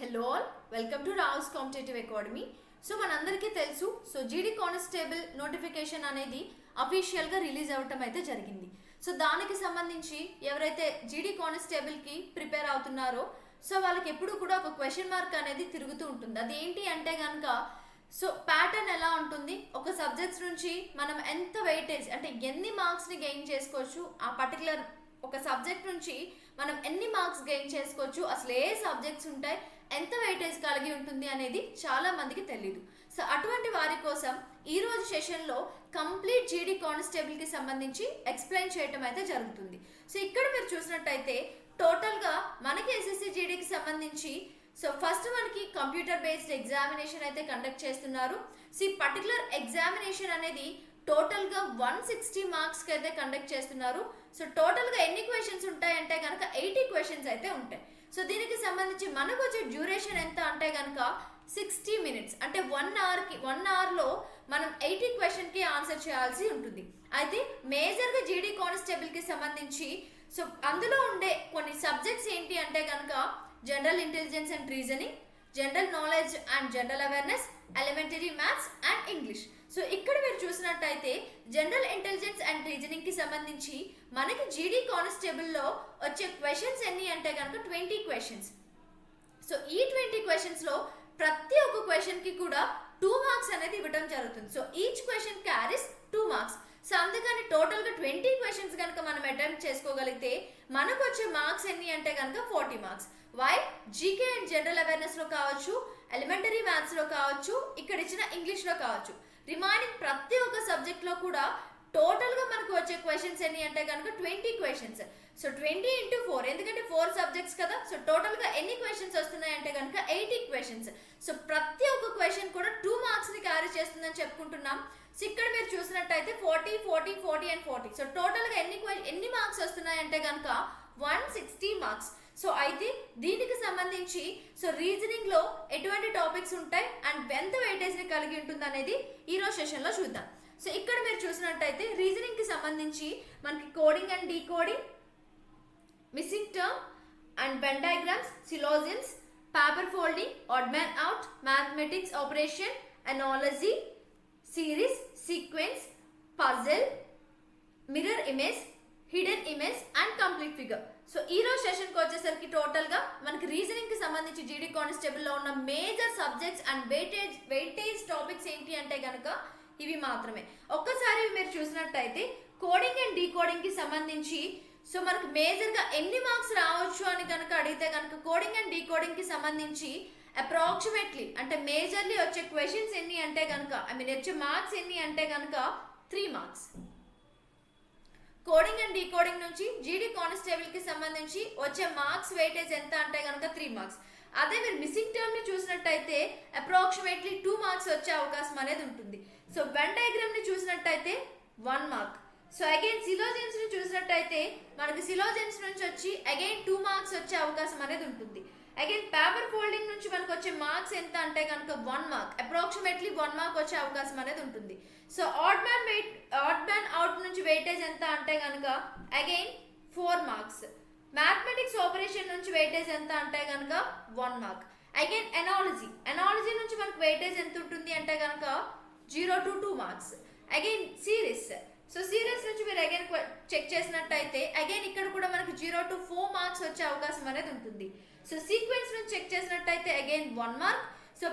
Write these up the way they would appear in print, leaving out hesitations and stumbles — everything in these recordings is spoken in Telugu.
Hello all, welcome to Rao's competitive academy. So మనందరికీ తెలుసు, జీడీ కానిస్టేబుల్ నోటిఫికేషన్ అనేది అఫీషియల్గా రిలీజ్ అవ్వటం అయితే జరిగింది. సో దానికి సంబంధించి ఎవరైతే జీడీ కానిస్టేబుల్కి ప్రిపేర్ అవుతున్నారో వాళ్ళకి ఎప్పుడు కూడా ఒక క్వశ్చన్ మార్క్ అనేది తిరుగుతూ ఉంటుంది. అది ఏంటి అంటే కనుక ప్యాటర్న్ ఎలా ఉంటుంది, ఒక సబ్జెక్ట్స్ నుంచి మనం ఎంత వెయిటేజ్ అంటే ఎన్ని మార్క్స్ని గెయిన్ చేసుకోవచ్చు, ఆ పర్టికులర్ ఒక సబ్జెక్ట్ నుంచి మనం ఎన్ని మార్క్స్ గెయిన్ చేసుకోవచ్చు, అసలు ఏ సబ్జెక్ట్స్ ఉంటాయి, ఎంత వెయిటేజ్ కలిగి ఉంటుంది అనేది చాలా మందికి తెలియదు. సో అటువంటి వారి కోసం ఈ రోజు సెషన్లో కంప్లీట్ జీడీ కానిస్టేబుల్కి సంబంధించి ఎక్స్ప్లెయిన్ చేయటం అయితే జరుగుతుంది. సో ఇక్కడ మీరు చూసినట్టయితే టోటల్గా మనకి ఎస్ఎస్సి జీడీకి సంబంధించి ఫస్ట్ మనకి కంప్యూటర్ బేస్డ్ ఎగ్జామినేషన్ అయితే కండక్ట్ చేస్తున్నారు. ఈ పర్టికులర్ ఎగ్జామినేషన్ అనేది టోటల్గా 160 మార్క్స్కి అయితే కండక్ట్ చేస్తున్నారు. టోటల్గా ఎన్ని క్వశ్చన్స్ ఉంటాయంటే కనుక 80 క్వశ్చన్స్ అయితే ఉంటాయి. దీనికి సంబంధించి మనకు వచ్చే డ్యూరేషన్ ఎంత అంటే కనుక 60 మినిట్స్, అంటే 1 అవర్లో మనం 80 క్వశ్చన్కి ఆన్సర్ చేయాల్సి ఉంటుంది. అయితే మేజర్గా జీడీ కానిస్టేబుల్కి సంబంధించి అందులో ఉండే కొన్ని సబ్జెక్ట్స్ ఏంటి అంటే కనుక general intelligence and reasoning, general knowledge and general awareness, elementary maths and English. ఇక్కడ మీరు చూసినట్టయితే జనరల్ ఇంటెలిజెన్స్ అండ్ రీజనింగ్ కి సంబంధించి మనకి జీడీ కానిస్టేబుల్లో వచ్చే క్వశ్చన్స్ ఎన్ని అంటే కనుక 20 క్వశ్చన్స్. ఈ 20 క్వశ్చన్స్ లో ప్రతి ఒక్క క్వశ్చన్ కి కూడా 2 మార్క్స్ అనేది ఇవ్వడం జరుగుతుంది. Each question carries 2 marks. అందుకని టోటల్ గా 20 క్వశ్చన్స్ కనుక మనం అటెంప్ట్ చేసుకోగలిగితే మనకు వచ్చే మార్క్స్ ఎన్ని అంటే కనుక 40 marks. Why GK and general awareness లో కావచ్చు, ఎలిమెంటరీ మ్యాథ్స్ లో కావచ్చు, ఇక్కడ ఇచ్చిన ఇంగ్లీష్ లో కావచ్చు, రిమైనింగ్ ప్రతి ఒక్క సబ్జెక్ట్ లో కూడా టోటల్ గా మనకు వచ్చే క్వశ్చన్స్ ఎన్ని అంటే కనుక 20 క్వశ్చన్స్. 20 into 4, ఎందుకంటే 4 సబ్జెక్ట్స్ కదా. టోటల్ గా ఎన్ని క్వశ్చన్స్ వస్తున్నాయి అంటే కనుక 80 క్వశ్చన్స్. ప్రతి ఒక్క క్వశ్చన్ కూడా 2 మార్క్స్ ని క్యారీ చేస్తుందని చెప్పుకుంటున్నాం. ఇక్కడ మీరు చూసినట్టయితే 40, 40, 40 and 40. టోటల్ గా ఎన్ని మార్క్స్ వస్తున్నాయి అంటే కనుక 160 మార్క్స్. అయితే దీనికి సంబంధించి రీజనింగ్ లో ఎటువంటి టాపిక్స్ ఉంటాయి అండ్ ఎంత వెయిటేజ్ ని కలిగి ఉంటుంది అనేది ఈ రోజు సెషన్ లో చూద్దాం. ఇక్కడ మీరు చూసినట్టయితే రీజనింగ్ కి సంబంధించి మనకి coding and decoding, missing term and Venn diagrams, సిలోజిమ్స్, paper folding, odd man out, mathematics operation, analogy, series, sequence, puzzle, mirror image, hidden image and complete figure. ఈ రోజు సెషన్ కి వచ్చేసరికి టోటల్ గా మనకి రీజనింగ్ కి సంబంధించి జీడీ కానిస్టేబుల్ లో ఉన్న major subjects and weightage topics ఏంటి అంటే కనుక ఇవి మాత్రమే. ఒక్కసారి మీరు చూసినట్టయితే కోడింగ్ అండ్ డీకోడింగ్ కి సంబంధించి మనకు మేజర్ గా ఎన్ని మార్క్స్ రావచ్చు అని కనుక అడిగితే కనుక కోడింగ్ అండ్ డీకోడింగ్ కి సంబంధించి అప్రాక్సిమేట్లీ అంటే మేజర్లీ వచ్చే క్వశ్చన్స్ ఎన్ని అంటే కనుక వచ్చే మార్క్స్ ఎన్ని అంటే కనుక 3 మార్క్స్. కోడింగ్ అండ్ డీకోడింగ్ నుంచి జీడీ కానిస్టేబుల్ కి సంబంధించి వచ్చే మార్క్స్ వెయిటేజ్ ఎంత అంటే కనుక 3 మార్క్స్. అదే మీరు మిస్సింగ్ టర్మ్ ని చూసినట్టయితే అప్రాక్సిమేట్లీ 2 మార్క్స్ వచ్చే అవకాశం అనేది ఉంటుంది. వెన్ డయాగ్రామ్ ని చూసినట్టయితే 1 మార్క్. అగైన్ సిలోజెన్స్ ని చూసినట్టయితే మనకి సిలోజెన్స్ నుంచి వచ్చి అగైన్ 2 మార్క్స్ వచ్చే అవకాశం అనేది ఉంటుంది. అగైన్ పేపర్ ఫోల్డింగ్ నుంచి మనకు వచ్చే మార్క్స్ ఎంత అంటే కనుక 1 మార్క్, అప్రాక్సిమేట్లీ 1 మార్క్ వచ్చే అవకాశం అనేది ఉంటుంది. ఆడ్ మ్యాన్ అవుట్ నుంచి వెయిటేజ్ ఎంత అంటే కనుక అగైన్ 4 మార్క్స్. మ్యాథమెటిక్స్ ఆపరేషన్ నుంచి వెయిటేజ్ ఎంత అంటే కనుక 1 మార్క్. అగైన్ ఎనాలజీ నుంచి మనకు వెయిటేజ్ ఎంత ఉంటుంది అంటే కనుక 0 to 2 మార్క్స్. అగైన్ సిరీస్ నుంచి మీరు అగైన్ చెక్ చేసినట్టయితే అగైన్ ఇక్కడ కూడా మనకు 0 to 4 మార్క్స్ వచ్చే అవకాశం అనేది ఉంటుంది. సీక్వెన్స్ నుంచి చెక్ చేసినట్టయితే అగైన్ 1 మార్క్.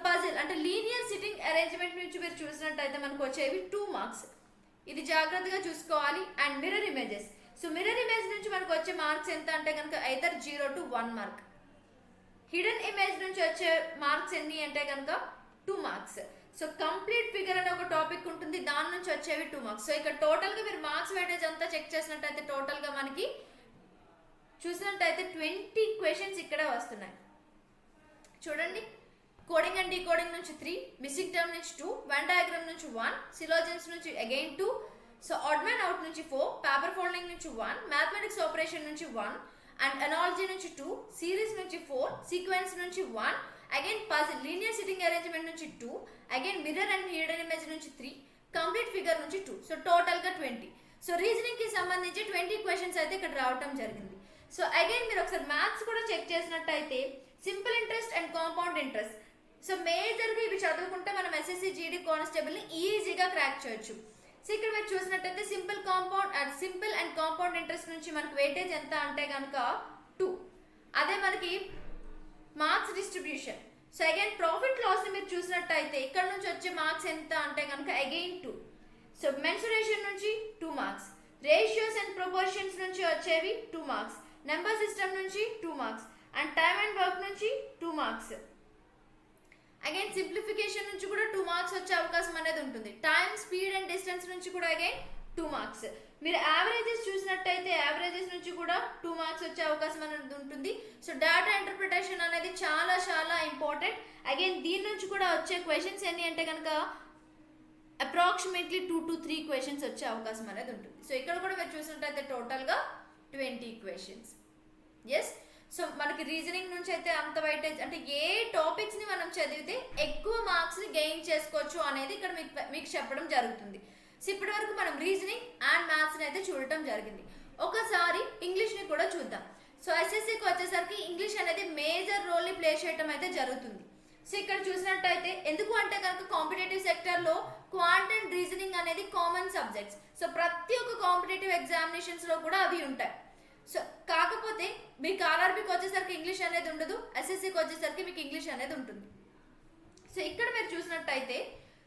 పజిల్ అంటే లీనియర్ సిట్టింగ్ అరేంజ్మెంట్ నుంచి మీరు చూసినట్టయితే మనకు వచ్చేవి 2 మార్క్స్. ఇది జాగ్రత్తగా చూసుకోవాలి. And mirror images, mirror image నుంచి మనకు వచ్చే మార్క్స్ ఎంత అంటే కనుక either 0 to 1 mark. Hidden image నుంచి వచ్చే మార్క్స్ ఎన్ని అంటే కనుక 2 మార్క్స్. కంప్లీట్ ఫిగర్ అనే ఒక టాపిక్ ఉంటుంది, దాని నుంచి వచ్చేవి 2 మార్క్స్. ఇక్కడ టోటల్ గా మీరు మార్క్స్ వెయిటేజ్ అంతా చెక్ చేసినట్టయితే టోటల్ గా మనకి చూసినట్టయితే 20 క్వశ్చన్స్ ఇక్కడ వస్తున్నాయి. చూడండి, కోడింగ్ అండ్ డీకోడింగ్ నుంచి 3, మిస్సింగ్ టర్మ్ నుంచి 2, వెన్ డయాగ్రామ్ నుంచి 1, సిలోజెన్స్ నుంచి అగైన్ 2, ఆడ్ మ్యాన్ అవుట్ నుంచి 4, పేపర్ ఫోల్డింగ్ నుంచి 1, మ్యాథమెటిక్స్ ఆపరేషన్ నుంచి 1 అండ్ అనాలజీ నుంచి 2, సిరీస్ నుంచి 4, సీక్వెన్స్ నుంచి 1, again puzzle linear sitting arrangement నుంచి 2, again mirror and hidden image నుంచి 3, కంప్లీట్ ఫిగర్ నుంచి 2. టోటల్ గా 20. రీజనింగ్ కి సంబంధించి 20 క్వశ్చన్స్ అయితే ఇక్కడ రావటం జరిగింది. అగైన్ మీరు ఒకసారి మ్యాథ్స్ కూడా చెక్ చేసినట్టయితే simple interest and compound interest. So మేజర్గా ఇవి చదువుకుంటే మనం ఎస్ఎస్సి జీడీ కానిస్టేబుల్ని ఈజీగా క్రాక్ చేయొచ్చు. సో ఇక్కడ మీరు చూసినట్టయితే సింపుల్ అండ్ కాంపౌండ్ ఇంట్రెస్ట్ నుంచి మనకు వెయిటేజ్ ఎంత అంటే కనుక 2. అదే మనకి marks distribution. So again profit loss ని మీరు చూసినట్టయితే ఇక్కడ నుంచి వచ్చే మార్క్స్ ఎంత అంటే కనుక అగైన్ 2. సో మెన్సురేషన్ నుంచి 2 మార్క్స్, రేషియోస్ అండ్ ప్రొపోర్షన్స్ నుంచి వచ్చేవి 2 మార్క్స్, నెంబర్ సిస్టమ్ నుంచి 2 marks and time and work నుంచి 2 మార్క్స్. అగైన్ సింప్లిఫికేషన్ నుంచి కూడా 2 మార్క్స్ వచ్చే అవకాశం అనేది ఉంటుంది. టైమ్, స్పీడ్ అండ్ డిస్టెన్స్ నుంచి కూడా అగైన్ 2 మార్క్స్. మీరు యావరేజెస్ చూసినట్టయితే యావరేజెస్ నుంచి కూడా 2 మార్క్స్ వచ్చే అవకాశం అనేది ఉంటుంది. సో డేటా ఇంటర్ప్రిటేషన్ అనేది చాలా చాలా ఇంపార్టెంట్. అగైన్ దీని నుంచి కూడా వచ్చే క్వశ్చన్స్ ఎన్ని అంటే కనుక అప్రాక్సిమేట్లీ 2 to 3 క్వశ్చన్స్ వచ్చే అవకాశం అనేది ఉంటుంది. సో ఇక్కడ కూడా మీరు చూసినట్టయితే టోటల్గా 20 క్వశ్చన్స్. ఎస్, సో మనకి రీజనింగ్ నుంచి అయితే అంత వైటేజ్ అంటే ఏ టాపిక్స్ని మనం చదివితే ఎక్కువ మార్క్స్ని గెయిన్ చేసుకోవచ్చు అనేది ఇక్కడ మీకు చెప్పడం జరుగుతుంది. సో ఇప్పటి వరకు మనం రీజనింగ్ అండ్ మ్యాథ్స్ని అయితే చూడటం జరిగింది. ఒకసారి ఇంగ్లీష్ని కూడా చూద్దాం. సో ఎస్ఎస్సికి వచ్చేసరికి ఇంగ్లీష్ అనేది మేజర్ రోల్ని ప్లే చేయడం అయితే జరుగుతుంది. సో ఇక్కడ చూసినట్టయితే ఎందుకు అంటే కనుక కాంపిటేటివ్ సెక్టర్లో క్వాంట్ అండ్ రీజనింగ్ అనేది కామన్ సబ్జెక్ట్స్. సో ప్రతి ఒక్క కాంపిటేటివ్ ఎగ్జామినేషన్స్లో కూడా అవి ఉంటాయి. సో కాకపోతే మీకు ఆర్ఆర్బీకి వచ్చేసరికి ఇంగ్లీష్ అనేది ఉండదు, ఎస్ఎస్సికి వచ్చేసరికి మీకు ఇంగ్లీష్ అనేది ఉంటుంది. సో ఇక్కడ మీరు చూసినట్టయితే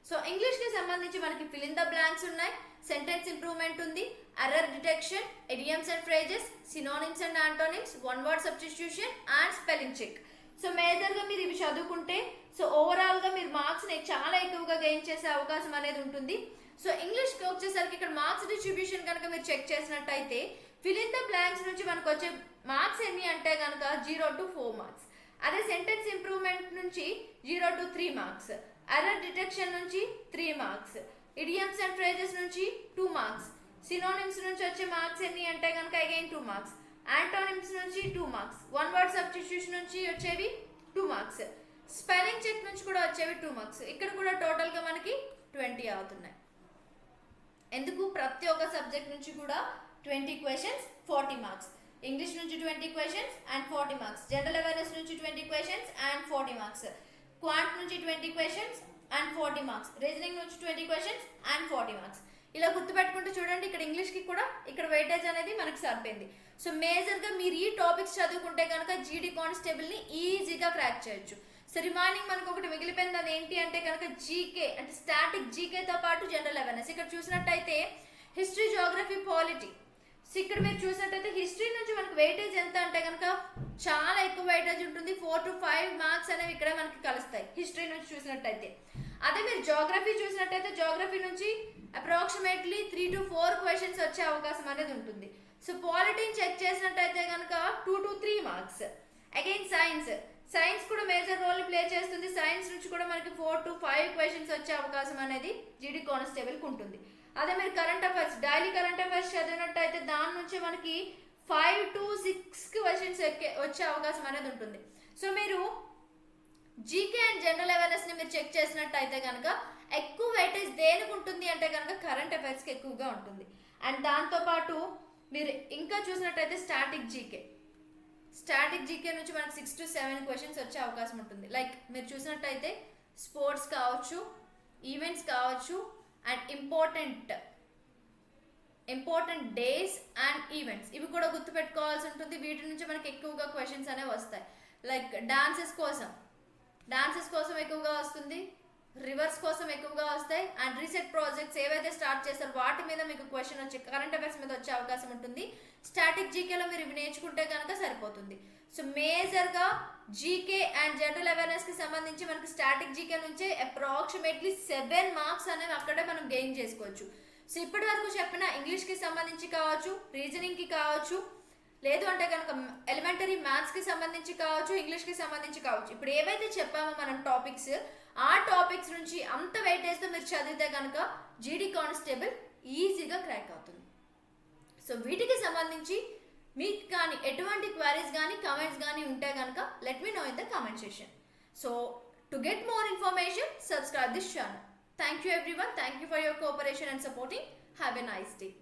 సో ఇంగ్లీష్కి సంబంధించి మనకి ఫిల్ ఇన్ ద బ్లాంక్స్ ఉన్నాయి, సెంటెన్స్ ఇంప్రూవ్మెంట్ ఉంది, error detection, idioms and phrases, synonyms and antonyms, one word substitution and spelling check. So మేజర్గా మీరు ఇవి చదువుకుంటే సో ఓవరాల్గా మీరు మార్క్స్ని చాలా ఎక్కువగా గెయిన్ చేసే అవకాశం అనేది ఉంటుంది. సో ఇంగ్లీష్కి వచ్చేసరికి ఇక్కడ మార్క్స్ డిస్ట్రిబ్యూషన్ కనుక మీరు చెక్ చేసినట్టయితే ఫిల్ ఇన్ ద బ్లాంక్స్ నుంచి మనకు వచ్చే మార్క్స్ ఎన్ని అంటే కనుక 0 to 4 మార్క్స్. అదే సెంటెన్స్ ఇంప్రూవ్మెంట్ నుంచి 0 to 3 మార్క్స్, ఎర్రర్ డిటెక్షన్ నుంచి 3 మార్క్స్, ఇడియమ్స్ అండ్ ఫ్రేజెస్ నుంచి 2 మార్క్స్, సినోనిమ్స్ నుంచి వచ్చే మార్క్స్ ఎన్ని అంటే కనుక అగైన్ 2 మార్క్స్, యాంటోనిమ్స్ నుంచి 2 మార్క్స్, వన్ వర్డ్ సబ్స్టిట్యూషన్ నుంచి వచ్చేవి 2 మార్క్స్, స్పెల్లింగ్ చెక్ నుంచి కూడా వచ్చేవి 2 మార్క్స్. ఇక్కడ కూడా టోటల్గా మనకి 20 అవుతున్నాయి. ఎందుకు ప్రతి ఒక్క సబ్జెక్ట్ నుంచి కూడా 20 క్వశ్చన్స్ 40 మార్క్స్, ఇంగ్లీష్ నుంచి 20 questions and 40 marks, general awareness నుంచి 20 క్వశ్చన్స్ అండ్ 40 మార్క్స్, క్వాంట్ నుంచి 20 క్వశ్చన్స్ అండ్ 40 మార్క్స్, రీజనింగ్ నుంచి 20 క్వశ్చన్స్ అండ్ 40 మార్క్స్. ఇలా గుర్తుపెట్టుకుంటూ చూడండి, ఇక్కడ ఇంగ్లీష్కి కూడా ఇక్కడ వెయిటేజ్ అనేది మనకి సరిపోయింది. సో మేజర్గా మీరు ఈ టాపిక్స్ చదువుకుంటే కనుక జీడీ కానిస్టేబుల్ని ఈజీగా క్రాక్ చేయొచ్చు. సో రిమైనింగ్ మనకు ఒకటి మిగిలిపోయింది, అది ఏంటి అంటే కనుక జీకే అంటే స్టాటిక్ జీకేతో పాటు జనరల్ అవేర్నెస్. ఇక్కడ చూసినట్టయితే హిస్టరీ, జోగ్రఫీ, పాలిటీ. సో ఇక్కడ మీరు చూసినట్టయితే హిస్టరీ నుంచి మనకు వెయిటేజ్ ఎంత అంటే కనుక చాలా ఎక్కువ వెయిటేజ్ ఉంటుంది. 4 to 5 మార్క్స్ అనేవి ఇక్కడ మనకి కలుస్తాయి హిస్టరీ నుంచి చూసినట్టయితే. అదే మీరు జోగ్రఫీ చూసినట్టయితే జోగ్రఫీ నుంచి అప్రాక్సిమేట్లీ 3 to 4 క్వశ్చన్స్ వచ్చే అవకాశం అనేది ఉంటుంది. సో పాలిటీని చెక్ చేసినట్టయితే కనుక 2 to 3 మార్క్స్. అగైన్ సైన్స్ కూడా మేజర్ రోల్ ప్లే చేస్తుంది. సైన్స్ నుంచి కూడా మనకి 4 to 5 క్వశ్చన్స్ వచ్చే అవకాశం అనేది జీడీ కానిస్టేబుల్కి ఉంటుంది. అదే మీరు current affairs, daily current affairs చదివినట్టయితే దాని నుంచి మనకి 5 to 6 క్వశ్చన్స్ వచ్చే అవకాశం అనేది ఉంటుంది. సో మీరు జీకే అండ్ జనరల్ అవేర్నెస్ని మీరు చెక్ చేసినట్టయితే కనుక ఎక్కువ వెయిటేజ్ దేనికి ఉంటుంది అంటే కనుక కరెంట్ అఫైర్స్కి ఎక్కువగా ఉంటుంది. అండ్ దాంతోపాటు మీరు ఇంకా చూసినట్టయితే స్టాటిక్ జీకే నుంచి మనకి 6 to 7 క్వశ్చన్స్ వచ్చే అవకాశం ఉంటుంది. లైక్ మీరు చూసినట్టయితే స్పోర్ట్స్ కావచ్చు, ఈవెంట్స్ కావచ్చు and important days and events, ఇవి కూడా గుర్తుపెట్టుకోవాల్సి ఉంటుంది. వీటి నుంచి మనకి ఎక్కువగా క్వశ్చన్స్ అనేవి వస్తాయి. లైక్ డాన్సెస్ కోసం ఎక్కువగా వస్తుంది, రివర్స్ కోసం ఎక్కువగా వస్తాయి అండ్ రీసెట్ ప్రాజెక్ట్స్ ఏవైతే స్టార్ట్ చేస్తారో వాటి మీద మీకు క్వశ్చన్ వచ్చి కరెంట్ అఫైర్స్ మీద వచ్చే అవకాశం ఉంటుంది. స్టాటిక్ జీకేలో మీరు ఇవి నేర్చుకుంటే కనుక సరిపోతుంది. సో మేజర్గా జీకే అండ్ జనరల్ అవేర్నెస్కి సంబంధించి మనకి స్టాటిక్ జీకే నుంచే అప్రాక్సిమేట్లీ 7 మార్క్స్ అనేవి అక్కడే మనం గెయిన్ చేసుకోవచ్చు. సో ఇప్పటి వరకు చెప్పిన ఇంగ్లీష్కి సంబంధించి కావచ్చు, రీజనింగ్కి కావచ్చు, లేదు అంటే కనుక ఎలిమెంటరీ మ్యాథ్స్కి సంబంధించి కావచ్చు, ఇంగ్లీష్కి సంబంధించి కావచ్చు, ఇప్పుడు ఏవైతే చెప్పామో మనం టాపిక్స్, ఆ టాపిక్స్ నుంచి అంత వెయిటేజ్తో మీరు చదివితే కనుక జీడీ కానిస్టేబుల్ ఈజీగా క్రాక్ అవుతుంది. సో వీటికి సంబంధించి మీకు కానీ ఎటువంటి క్వైరీస్ కానీ కమెంట్స్ కానీ ఉంటే కనుక let me know in the comment section. So to get more information subscribe this channel. Thank you everyone. Thank you for your cooperation and supporting. Have a nice day.